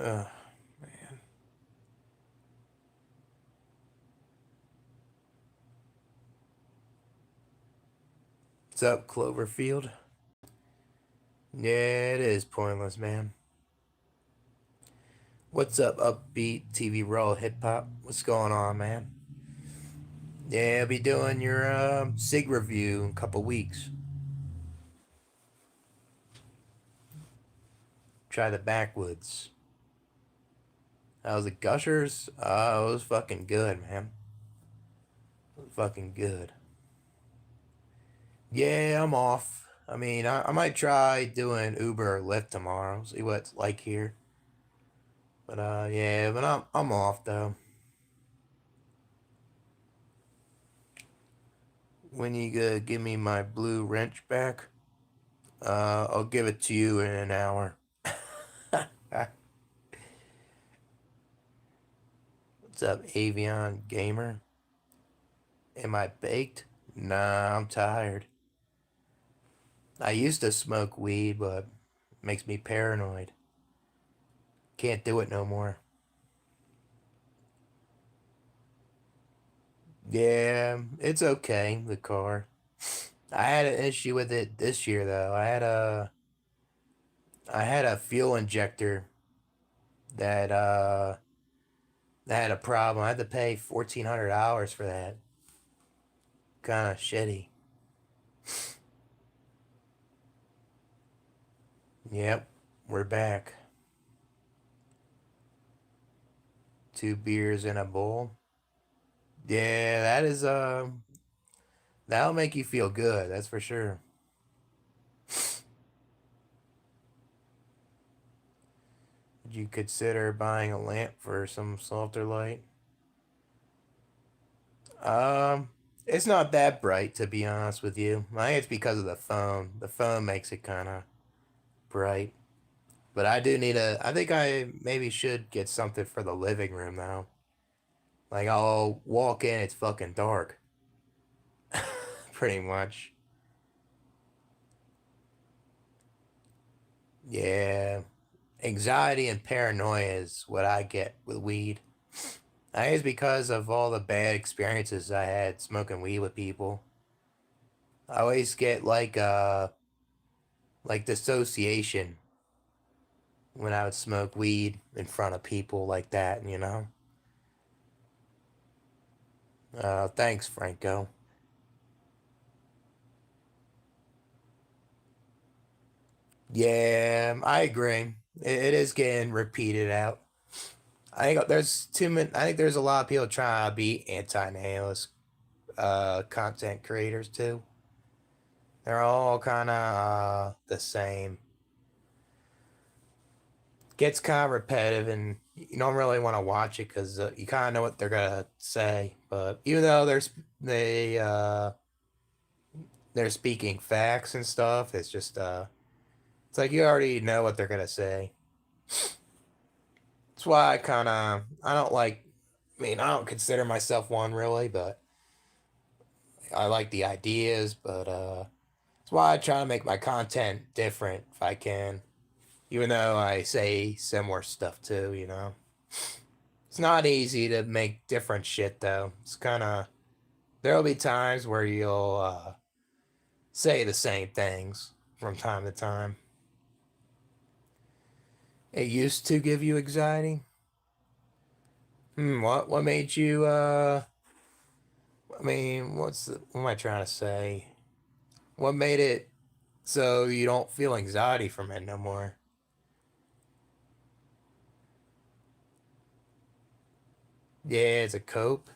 Oh, man. What's up, Cloverfield? Yeah, it is pointless, man. What's up, upbeat TV raw hip hop? What's going on, man? Yeah, I'll be doing your SIG review in a couple weeks. Try the backwoods. How's it, Gushers? Oh, it was fucking good, man. It was fucking good. Yeah, I'm off. I mean, I might try doing Uber or Lyft tomorrow. See what it's like here. But yeah, but I'm off though. When you gonna give me my blue wrench back? I'll give it to you in an hour. What's up, Avion Gamer? Am I baked? Nah, I'm tired. I used to smoke weed, but it makes me paranoid. Can't do it no more. Yeah, it's okay, the car. I had an issue with it this year though. I had a fuel injector that that had a problem. I had to pay $1,400 for that. Kind of shitty. Yep, we're back. 2 beers in a bowl. Yeah, that'll make you feel good, that's for sure. Would you consider buying a lamp for some softer light? Um, it's not that bright to be honest with you. I think it's because of the phone. The phone makes it kind of bright. But I think I maybe should get something for the living room now. Like I'll walk in, it's fucking dark. Pretty much. Yeah. Anxiety and paranoia is what I get with weed. I think it's because of all the bad experiences I had smoking weed with people. I always get like dissociation when I would smoke weed in front of people like that, you know? Thanks, Franco. Yeah, I agree. It is getting repeated out. I think there's a lot of people trying to be anti-nihilist content creators too. They're all kind of the same. Gets kind of repetitive, and you don't really want to watch it because you kind of know what they're gonna say. But even though they're speaking facts and stuff, it's like you already know what they're gonna say. That's why I don't like. I mean, I don't consider myself one really, but I like the ideas. But that's why I try to make my content different if I can, even though I say similar stuff too. You know, it's not easy to make different shit though. It's kind of there'll be times where you'll say the same things from time to time. It used to give you anxiety. What made you I mean, what am I trying to say? What made it so you don't feel anxiety from it no more? Yeah, it's a cope.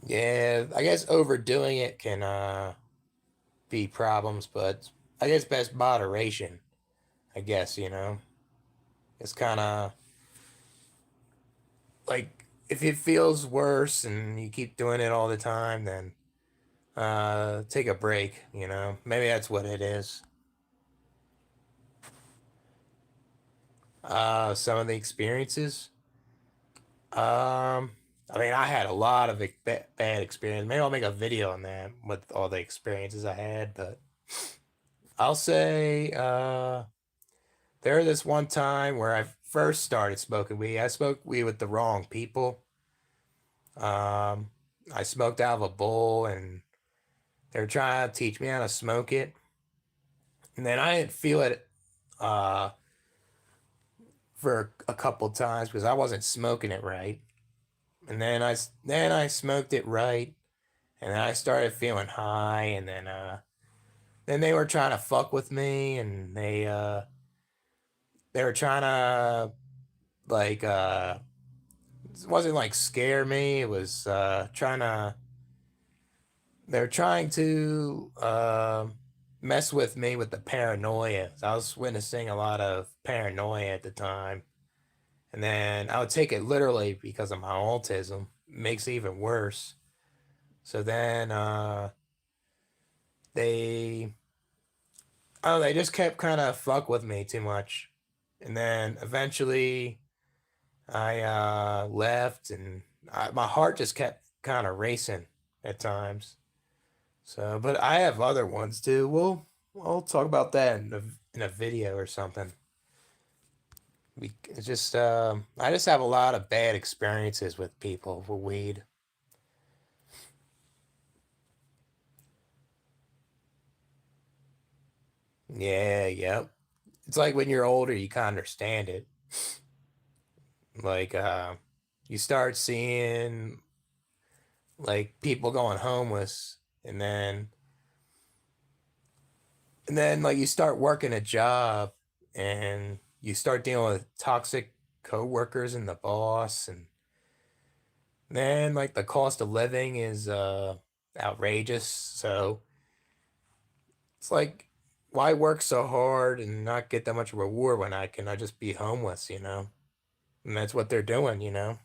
Yeah, I guess overdoing it can be problems, but I guess best moderation. I guess it's kind of like if it feels worse and you keep doing it all the time, then take a break. Maybe that's what it is. Some of the experiences. I mean, I had a lot of bad experience. Maybe I'll make a video on that with all the experiences I had. But I'll say there was this one time where I first started smoking weed, I smoked weed with the wrong people. Um, I smoked out of a bowl, and they were trying to teach me how to smoke it, and then I didn't feel it uh, for a couple times because I wasn't smoking it right. And then I smoked it right, and then I started feeling high, and then they were trying to fuck with me, and they were trying to like it wasn't like scare me. It was trying to they're trying to mess with me with the paranoia. I was witnessing a lot of paranoia at the time, and then I would take it literally because of my autism. It makes it even worse. So then they oh they just kept kind of fuck with me too much, and then eventually I left, and my heart just kept kind of racing at times. So, but I have other ones too. We'll talk about that in a video or something. It's just I just have a lot of bad experiences with people with weed. Yeah, yep. It's like when you're older, you kind of understand it. Like you start seeing like people going homeless, and then like you start working a job, and you start dealing with toxic coworkers and the boss, and then like the cost of living is outrageous. So it's like, why work so hard and not get that much reward when I just be homeless, you know? And that's what they're doing, you know?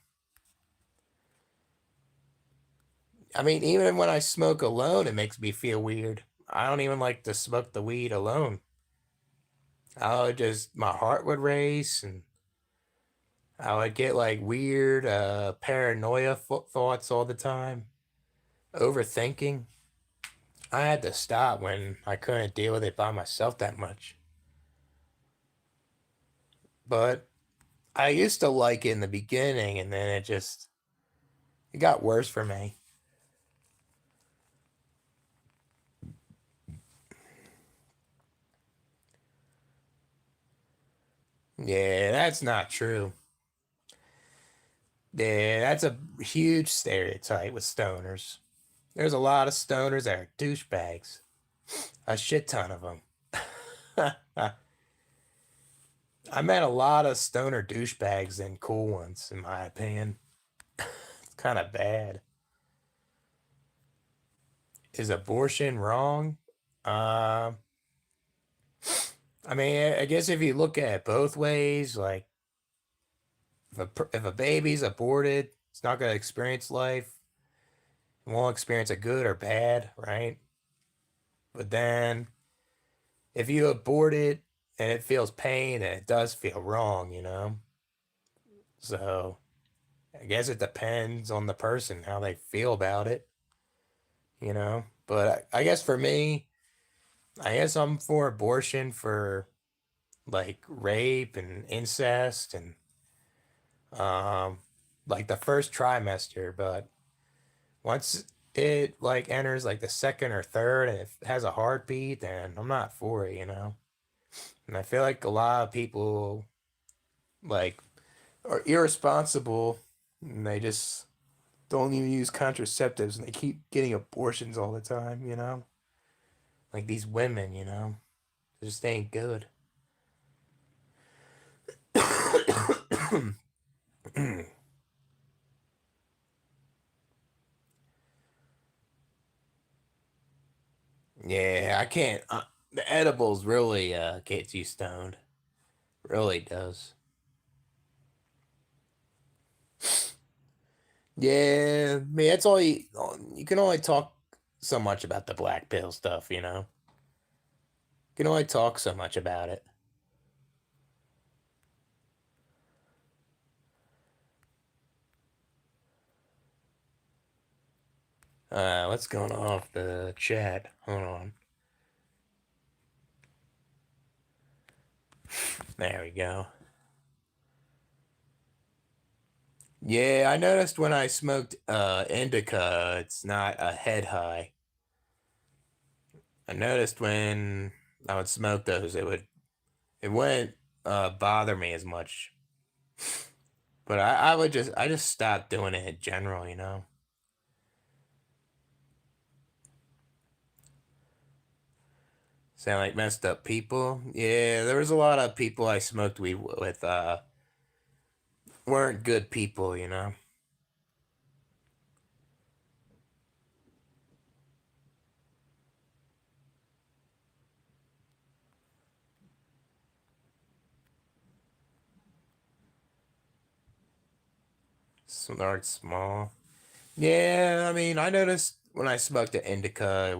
I mean, even when I smoke alone, it makes me feel weird. I don't even like to smoke the weed alone. I would just, my heart would race, and I would get like weird paranoia thoughts all the time, overthinking. I had to stop when I couldn't deal with it by myself that much. But I used to like it in the beginning, and then it got worse for me. Yeah, that's not true. Yeah, that's a huge stereotype with stoners. There's a lot of stoners that are douchebags. A shit ton of them. I met a lot of stoner douchebags than cool ones, in my opinion. It's kind of bad. Is abortion wrong? Um, I mean, I guess if you look at it both ways, like if a baby's aborted, it's not gonna experience life. It won't experience a good or bad, right? But then if you abort it and it feels pain, and it does feel wrong, you know. So I guess it depends on the person how they feel about it, you know. But I guess for me, I guess I'm for abortion for like rape and incest and um like the first trimester, but once it like enters like the second or third and it has a heartbeat, then I'm not for it, you know. And I feel like a lot of people like are irresponsible, and they just don't even use contraceptives, and they keep getting abortions all the time, you know. Like these women, you know, they just ain't good. Yeah, I can't. The edibles really gets you stoned. Really does. Yeah, I mean that's all you can only talk so much about the black pill stuff, you know. You can only talk so much about it. What's going on off the chat? Hold on. There we go. Yeah, I noticed when I smoked indica, it's not a head high. I noticed when I would smoke those, it wouldn't bother me as much. But I just stopped doing it in general, you know. Sound like messed up people. Yeah, there was a lot of people I smoked weed with weren't good people, you know. Start small. Yeah, I mean, I noticed when I smoked the indica,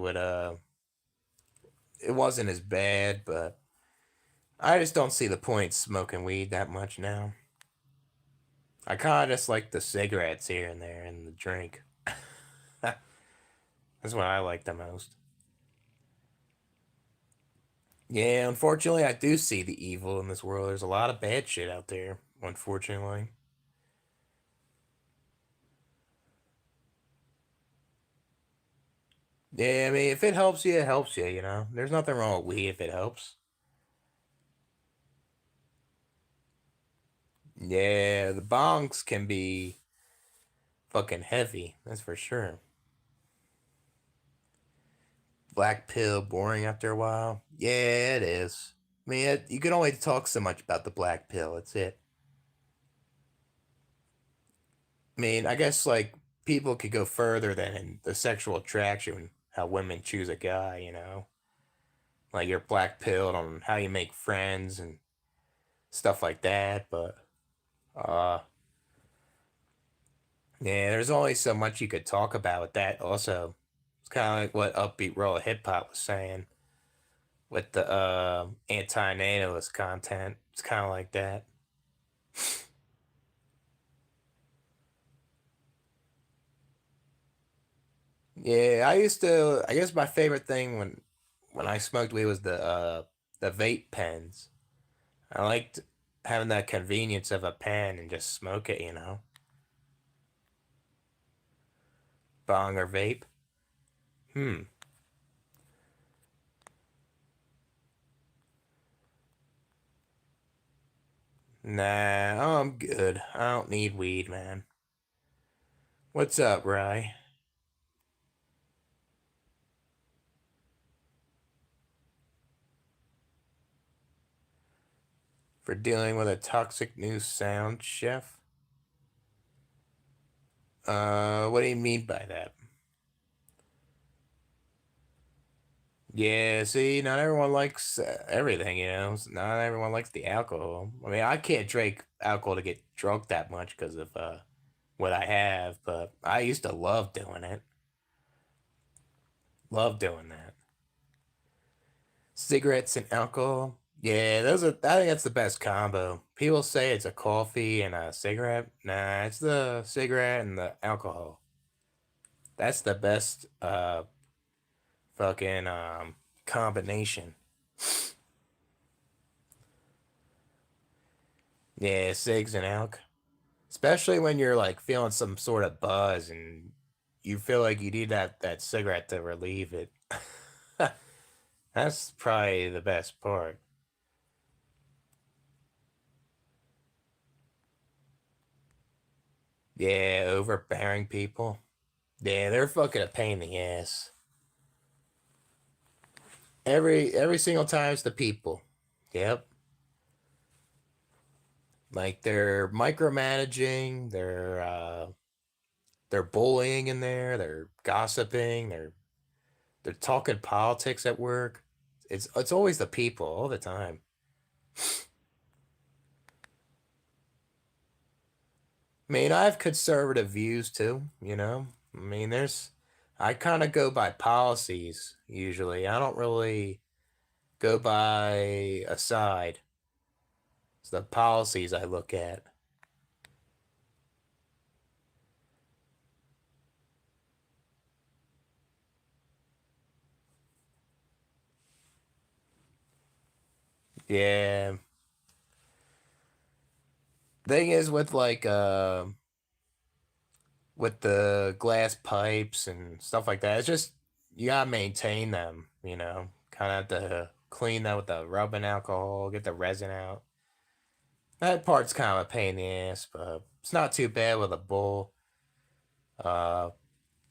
it wasn't as bad, but I just don't see the point smoking weed that much now. I kind of just like the cigarettes here and there and the drink. That's what I like the most. Yeah, unfortunately, I do see the evil in this world. There's a lot of bad shit out there, unfortunately. Yeah, I mean, if it helps you, it helps you, you know? There's nothing wrong with weed if it helps. Yeah, the bongs can be fucking heavy, that's for sure. Black pill, boring after a while. Yeah, it is. I mean, you can only talk so much about the black pill, that's it. I mean, I guess, like, people could go further than in the sexual attraction, how women choose a guy, you know? Like, you're black pilled on how you make friends and stuff like that, but, uh, yeah, there's only so much you could talk about with that. Also, it's kind of like what Upbeat Roll Hip Hop was saying with the anti-natalist content. It's kind of like that. Yeah, I used to. I guess my favorite thing when I smoked weed was the vape pens. I liked having that convenience of a pen and just smoke it. You know, bong or vape. Hmm. Nah, I'm good. I don't need weed, man. What's up, Rye? For dealing with a toxic new sound chef? What do you mean by that? Yeah, see, not everyone likes everything, you know. Not everyone likes the alcohol. I mean, I can't drink alcohol to get drunk that much because of what I have, but I used to love doing it. Love doing that. Cigarettes and alcohol. Yeah, those are. I think that's the best combo. People say it's a coffee and a cigarette. Nah, it's the cigarette and the alcohol. That's the best fucking combination. Yeah, cigs and alk. Especially when you're like feeling some sort of buzz and you feel like you need that cigarette to relieve it. That's probably the best part. Yeah, overbearing people. Yeah, they're fucking a pain in the ass. Every single time it's the people. Yep. Like they're micromanaging, they're bullying in there, they're gossiping, they're talking politics at work. It's always the people all the time. I mean, I have conservative views too, you know? I mean, I kind of go by policies usually. I don't really go by a side. It's the policies I look at. Yeah. Thing is with like with the glass pipes and stuff like that. It's just you gotta maintain them, you know. Kind of have to clean them with the rubbing alcohol, get the resin out. That part's kind of a pain in the ass, but it's not too bad with a bull. Uh,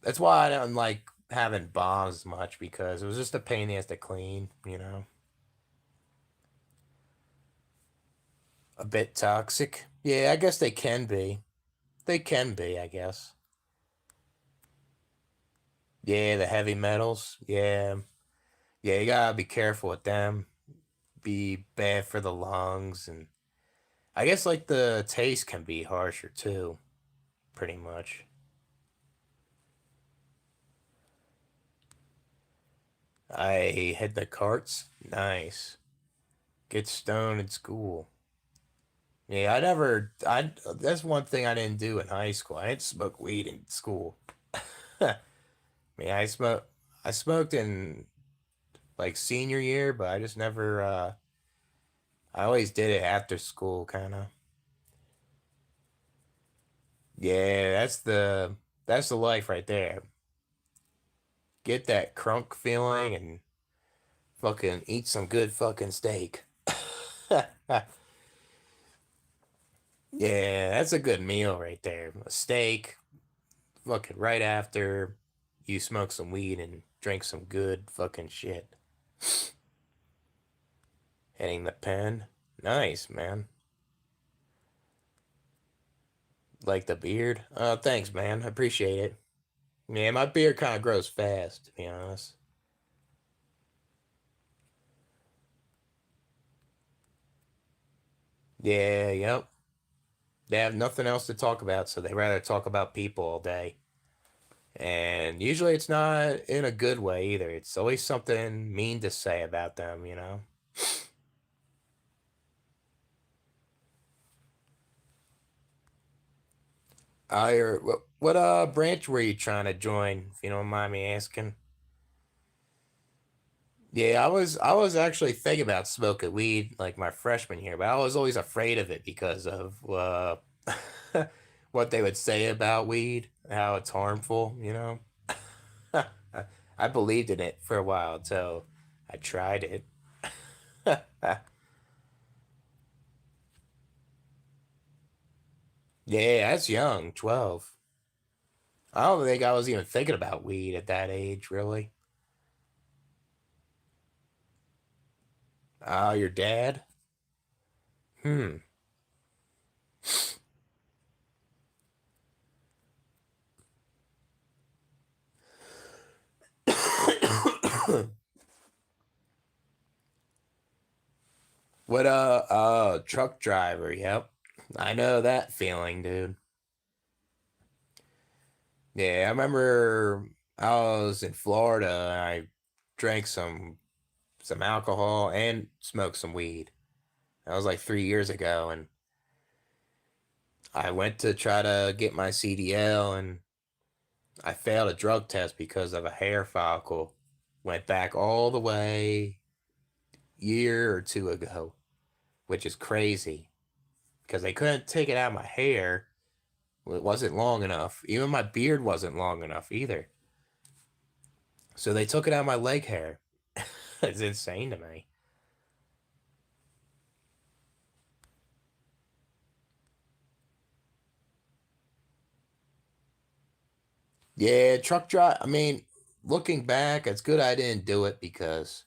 that's why I don't like having bombs much because it was just a pain in the ass to clean, you know. A bit toxic. Yeah, I guess they can be. They can be, I guess. Yeah, the heavy metals. Yeah. Yeah, you gotta be careful with them. Be bad for the lungs, and I guess like the taste can be harsher too, pretty much. I hit the carts. Nice. Get stoned in school. Yeah, I never. I That's one thing I didn't do in high school. I didn't smoke weed in school. I mean, I smoked in like senior year, but I just never. I always did it after school, kind of. Yeah, that's the life right there. Get that crunk feeling and fucking eat some good fucking steak. Yeah, that's a good meal right there. A steak, fucking right after you smoke some weed and drink some good fucking shit. Hitting the pen. Nice, man. Like the beard. Thanks, man. I appreciate it. Yeah, my beard kind of grows fast, to be honest. Yeah, yep. They have nothing else to talk about, so they rather talk about people all day. And usually it's not in a good way either. It's always something mean to say about them, you know? What branch were you trying to join, if you don't mind me asking? Yeah, I was actually thinking about smoking weed like my freshman year, but I was always afraid of it because of what they would say about weed, how it's harmful, you know? I believed in it for a while until I tried it. Yeah, that's young, 12. I don't think I was even thinking about weed at that age, really. Oh, your dad? Hmm. What truck driver, yep. I know that feeling, dude. Yeah, I remember I was in Florida and I drank some alcohol and smoked some weed. That was like 3 years ago, and I went to try to get my CDL and I failed a drug test because of a hair follicle. Went back all the way year or two ago, which is crazy because they couldn't take it out of my hair. It wasn't long enough. Even my beard wasn't long enough either. So they took it out of my leg hair. It's insane to me. Yeah, truck drive. I mean, looking back, it's good I didn't do it because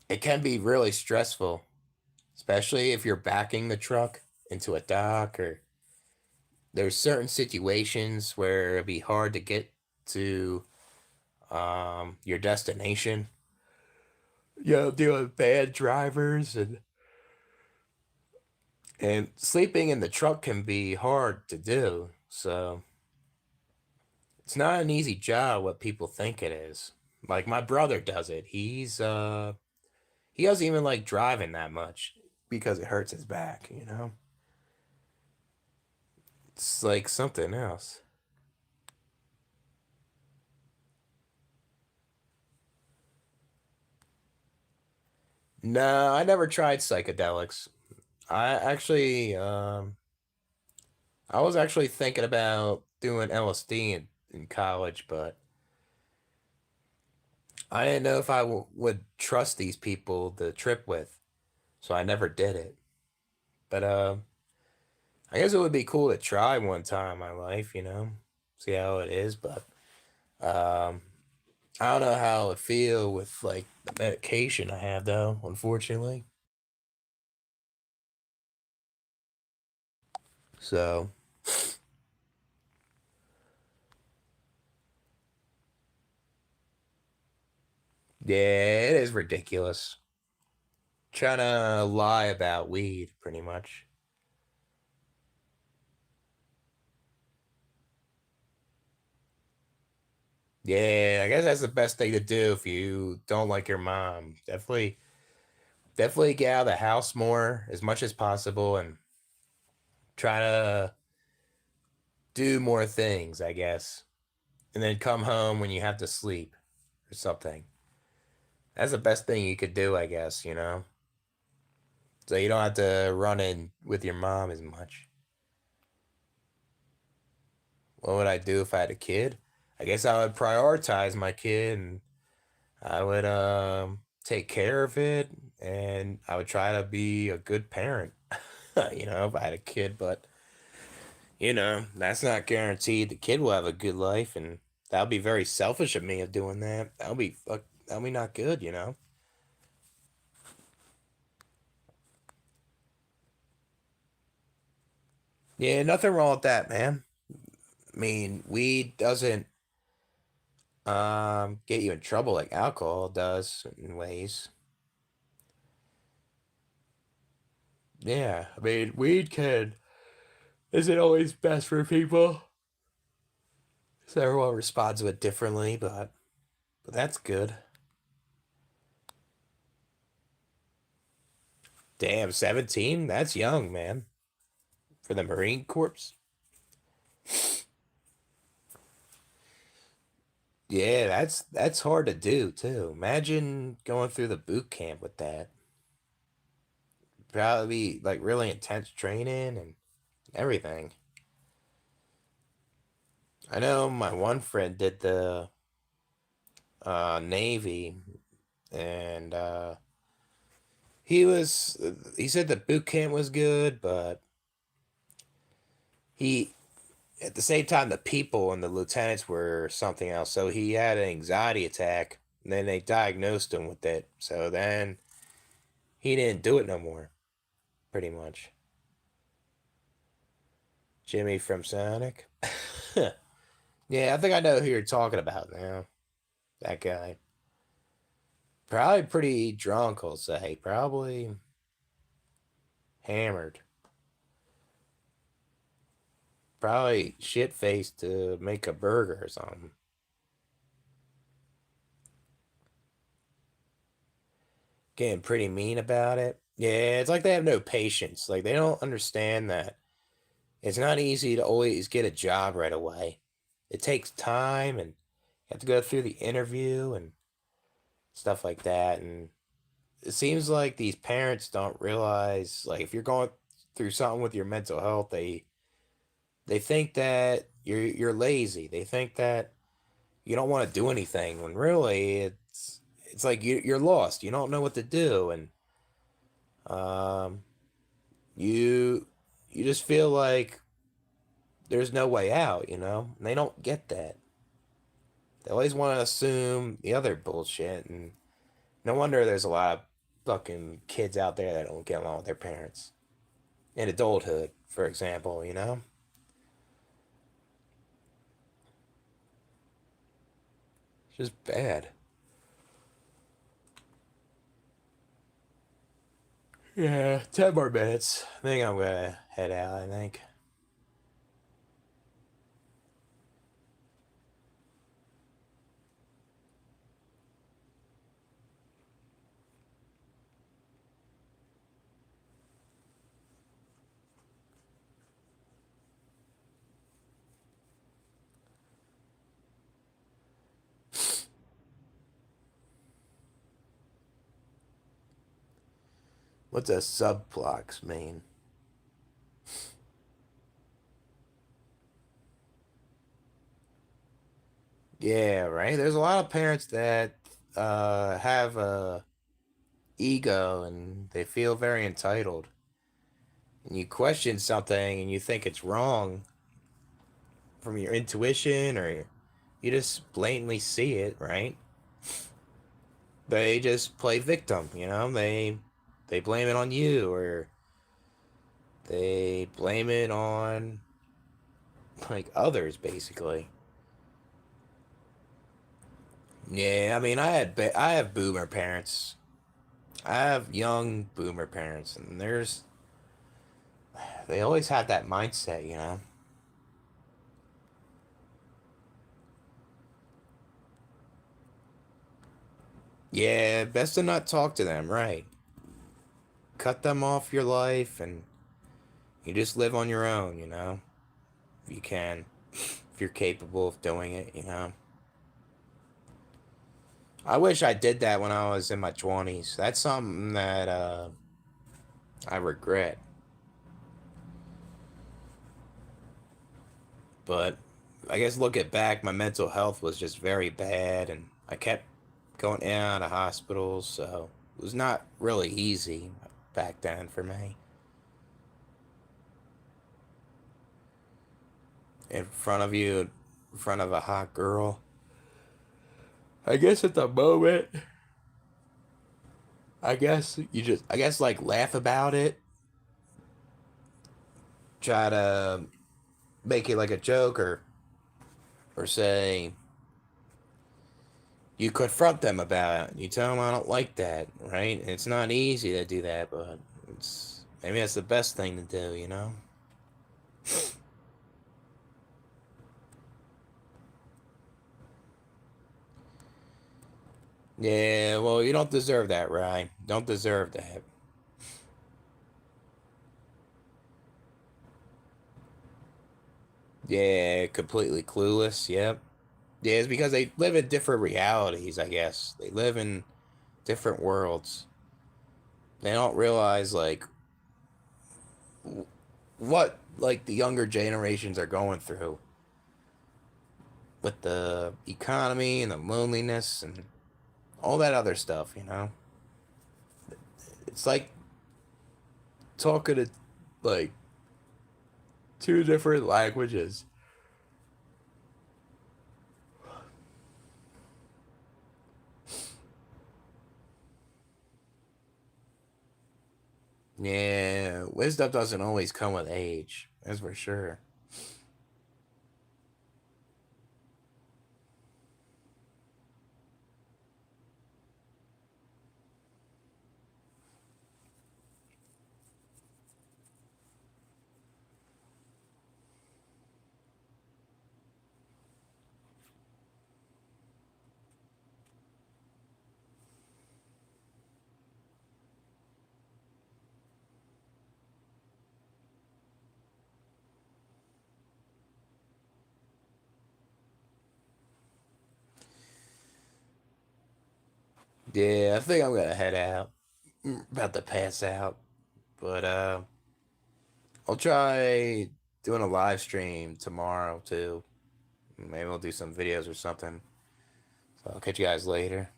it can be really stressful, especially if you're backing the truck into a dock or there's certain situations where it'd be hard to get to your destination. You know, dealing with bad drivers and sleeping in the truck can be hard to do. So it's not an easy job what people think it is. Like my brother does it. He doesn't even like driving that much because it hurts his back, you know? It's like something else. No, I never tried psychedelics. I actually I was actually thinking about doing LSD in college, but I didn't know if would trust these people to trip with, so I never did it. But I guess it would be cool to try one time in my life, see how it is. But um, I don't know how it feel with like the medication I have though. Unfortunately, so yeah, it is ridiculous. Trying to lie about weed, pretty much. Yeah, I guess that's the best thing to do if you don't like your mom. Definitely get out of the house more as much as possible and try to do more things, I guess. And then come home when you have to sleep or something. That's the best thing you could do, I guess. So you don't have to run in with your mom as much. What would I do if I had a kid? I guess I would prioritize my kid and I would take care of it and I would try to be a good parent, if I had a kid, but that's not guaranteed the kid will have a good life and that would be very selfish of me of doing that. That would be not good. Yeah, nothing wrong with that, man. I mean, weed doesn't get you in trouble like alcohol does in ways. Yeah, I mean, weed can isn't always best for people. So everyone responds to it differently, but that's good. Damn, 17? That's young, man. For the Marine Corps? Yeah, that's hard to do too. Imagine going through the boot camp with that. Probably like really intense training and everything. I know my one friend did the Navy and he said the boot camp was good, but he at the same time the people and the lieutenants were something else. So he had an anxiety attack and then they diagnosed him with it. So then he didn't do it no more, pretty much. Jimmy from Sonic. Yeah, I think I know who you're talking about now. That guy. Probably pretty drunk, I'll say. Probably hammered. Probably shit faced to make a burger or something. Getting pretty mean about it. Yeah, it's like they have no patience. Like they don't understand that it's not easy to always get a job right away. It takes time and you have to go through the interview and stuff like that. And it seems like these parents don't realize like if you're going through something with your mental health, they think that you're lazy. They think that you don't want to do anything when really it's like you're lost. You don't know what to do and um you you just feel like there's no way out. And they don't get that. They always want to assume the other bullshit and no wonder there's a lot of fucking kids out there that don't get along with their parents. In adulthood, for example. It's just bad. Yeah, 10 more minutes. I think I'm gonna head out, I think. What's a subplox mean? Yeah, right. There's a lot of parents that have a ego and they feel very entitled. And you question something and you think it's wrong from your intuition or you just blatantly see it, right? They just play victim, you know? They blame it on you or they blame it on like others basically. Yeah, I mean, I have boomer parents. I have young boomer parents and they always have that mindset, you know? Yeah, best to not talk to them, right? Cut them off your life and you just live on your own, you know? If you can, if you're capable of doing it, you know? I wish I did that when I was in my 20s. That's something that I regret. But I guess looking back, my mental health was just very bad and I kept going in and out of hospitals, so it was not really easy back then for me. In front of you, in front of a hot girl. I guess at the moment, I guess like laugh about it, try to make it like a joke or say you confront them about it. You tell them I don't like that, right? It's not easy to do that, but it's maybe that's the best thing to do, you know? Yeah, well, you don't deserve that, Ryan. Don't deserve that. Yeah, completely clueless. Yep. Yeah, it's because they live in different realities, I guess. They live in different worlds. They don't realize like what like the younger generations are going through with the economy and the loneliness and all that other stuff, you know? It's like talking to like two different languages. Yeah, wisdom doesn't always come with age. That's for sure. Yeah, I think I'm gonna head out. About to pass out. But I'll try doing a live stream tomorrow too. Maybe we'll do some videos or something. So I'll catch you guys later.